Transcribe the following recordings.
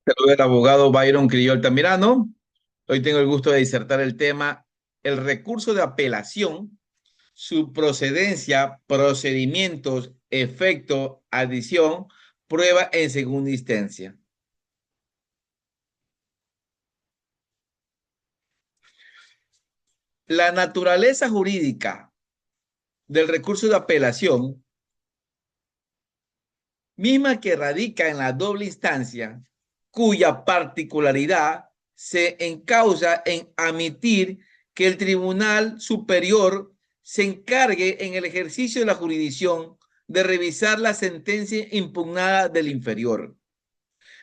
Saludo al abogado Byron Crillol Altamirano. Hoy tengo el gusto de disertar el tema, el recurso de apelación, su procedencia, procedimientos, efecto, adición, prueba en segunda instancia. La naturaleza jurídica del recurso de apelación, misma que radica en la doble instancia, cuya particularidad se encausa en admitir que el Tribunal Superior se encargue en el ejercicio de la jurisdicción de revisar la sentencia impugnada del inferior.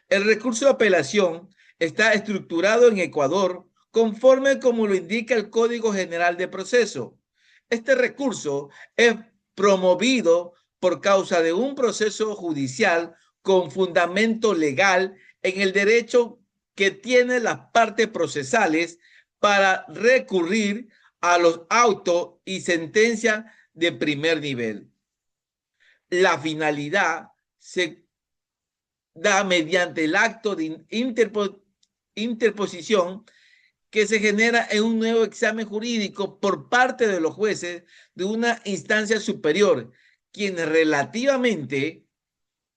El recurso de apelación está estructurado en Ecuador conforme como lo indica el Código General de Proceso. Este recurso es promovido por causa de un proceso judicial con fundamento legal en el derecho que tienen las partes procesales para recurrir a los autos y sentencias de primer nivel. La finalidad se da mediante el acto de interposición que se genera en un nuevo examen jurídico por parte de los jueces de una instancia superior, quienes relativamente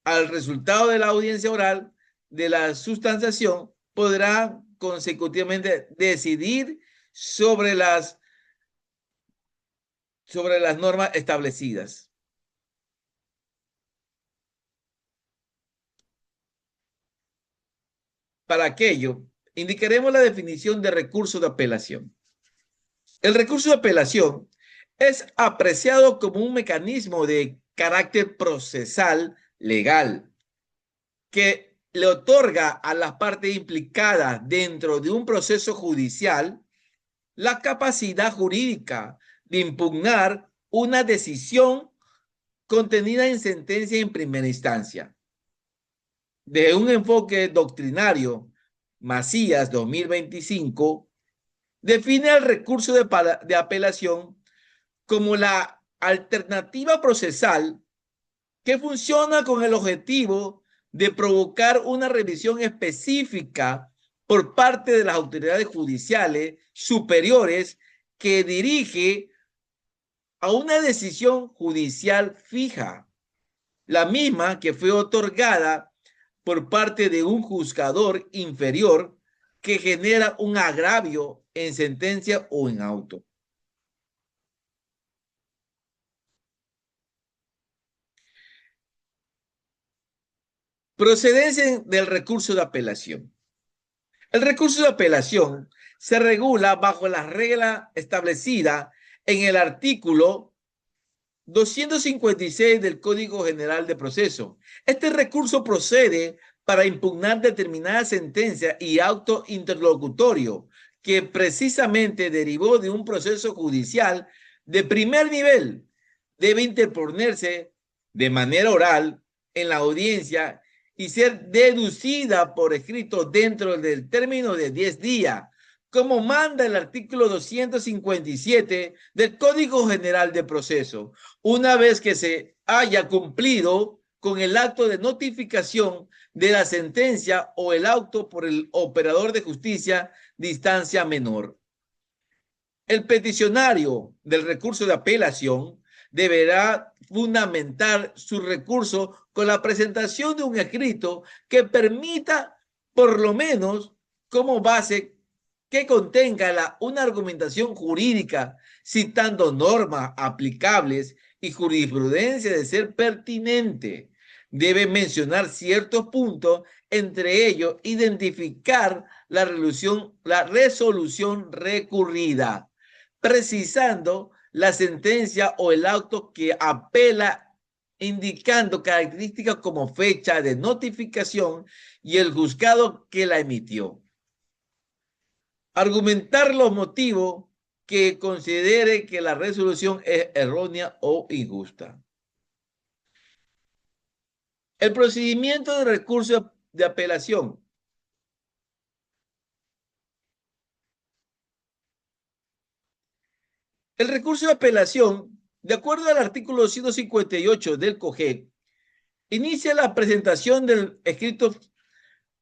al resultado de la audiencia oral de la sustanciación podrá consecutivamente decidir sobre las normas establecidas. Para aquello, indicaremos la definición de recurso de apelación. El recurso de apelación es apreciado como un mecanismo de carácter procesal legal que le otorga a las partes implicadas dentro de un proceso judicial la capacidad jurídica de impugnar una decisión contenida en sentencia en primera instancia. De un enfoque doctrinario, Macías 2025 define el recurso de apelación como la alternativa procesal que funciona con el objetivo de provocar una revisión específica por parte de las autoridades judiciales superiores que dirige a una decisión judicial fija, la misma que fue otorgada por parte de un juzgador inferior que genera un agravio en sentencia o en auto. Procedencia del recurso de apelación. El recurso de apelación se regula bajo la regla establecida en el artículo 256 del Código General de Proceso. Este recurso procede para impugnar determinada sentencia y auto interlocutorio que precisamente derivó de un proceso judicial de primer nivel. Debe interponerse de manera oral en la audiencia y ser deducida por escrito dentro del término de 10 días, como manda el artículo 257 del Código General de Proceso, una vez que se haya cumplido con el acto de notificación de la sentencia o el auto por el operador de justicia de instancia menor. El peticionario del recurso de apelación deberá fundamentar su recurso con la presentación de un escrito que permita, por lo menos, como base que contenga una argumentación jurídica citando normas aplicables y jurisprudencia de ser pertinente. Debe mencionar ciertos puntos, entre ellos identificar la resolución recurrida, precisando la sentencia o el auto que apela, indicando características como fecha de notificación y el juzgado que la emitió. Argumentar los motivos que considere que la resolución es errónea o injusta. El procedimiento de recurso de apelación. El recurso de apelación, de acuerdo al artículo 258 del COGEC, inicia la presentación del escrito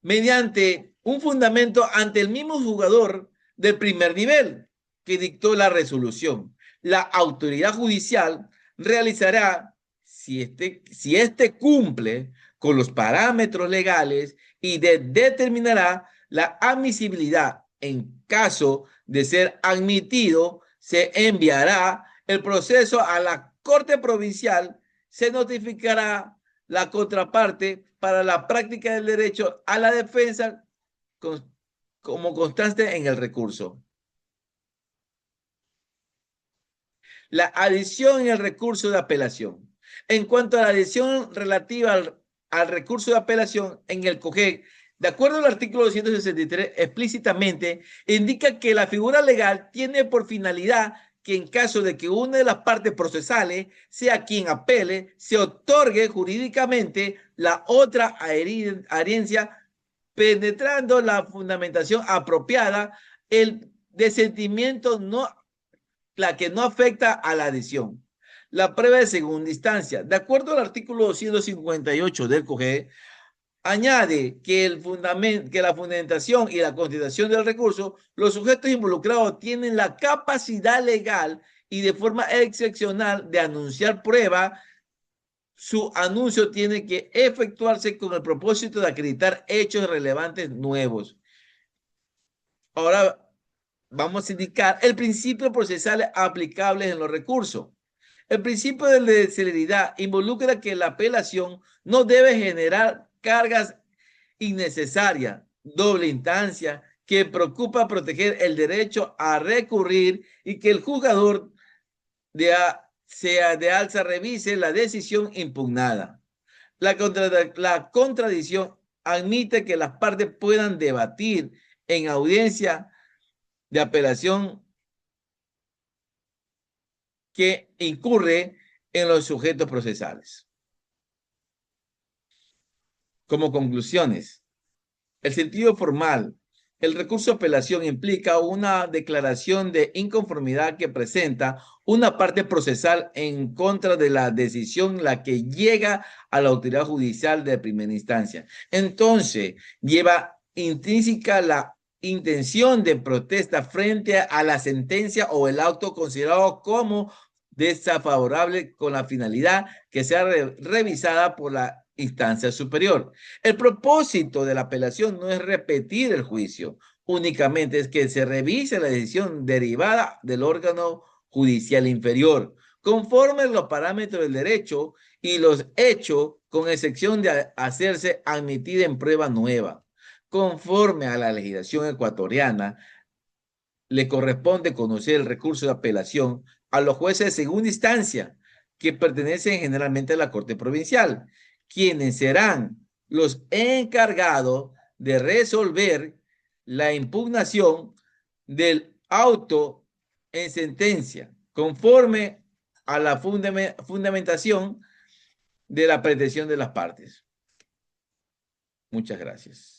mediante un fundamento ante el mismo jugador del primer nivel que dictó la resolución. La autoridad judicial realizará, si este cumple con los parámetros legales, y determinará la admisibilidad. En caso de ser admitido, se enviará el proceso a la Corte Provincial, se notificará la contraparte para la práctica del derecho a la defensa como constaste en el recurso. La adición en el recurso de apelación. En cuanto a la adición relativa al recurso de apelación en el COGEC, de acuerdo al artículo 263, explícitamente indica que la figura legal tiene por finalidad que en caso de que una de las partes procesales sea quien apele, se otorgue jurídicamente la otra adherencia, penetrando la fundamentación apropiada, el desentimiento la que no afecta a la adición. La prueba de segunda instancia. De acuerdo al artículo 258 del COGEC, añade que la fundamentación y la constitución del recurso, los sujetos involucrados tienen la capacidad legal y de forma excepcional de anunciar prueba. Su anuncio tiene que efectuarse con el propósito de acreditar hechos relevantes nuevos. Ahora vamos a indicar el principio procesal aplicable en los recursos. El principio de celeridad involucra que la apelación no debe generar cargas innecesarias, doble instancia, que preocupa proteger el derecho a recurrir y que el juzgador sea de alza revise la decisión impugnada. La contradicción admite que las partes puedan debatir en audiencia de apelación que incurre en los sujetos procesales. Como conclusiones, el sentido formal. El recurso de apelación implica una declaración de inconformidad que presenta una parte procesal en contra de la decisión la que llega a la autoridad judicial de primera instancia. Entonces, lleva intrínseca la intención de protesta frente a la sentencia o el auto considerado como desfavorable con la finalidad que sea revisada por la instancia superior. El propósito de la apelación no es repetir el juicio, únicamente es que se revise la decisión derivada del órgano judicial inferior, conforme a los parámetros del derecho y los hechos, con excepción de hacerse admitida en prueba nueva. Conforme a la legislación ecuatoriana, le corresponde conocer el recurso de apelación a los jueces de segunda instancia, que pertenecen generalmente a la Corte Provincial, quienes serán los encargados de resolver la impugnación del auto en sentencia, conforme a la fundamentación de la pretensión de las partes. Muchas gracias.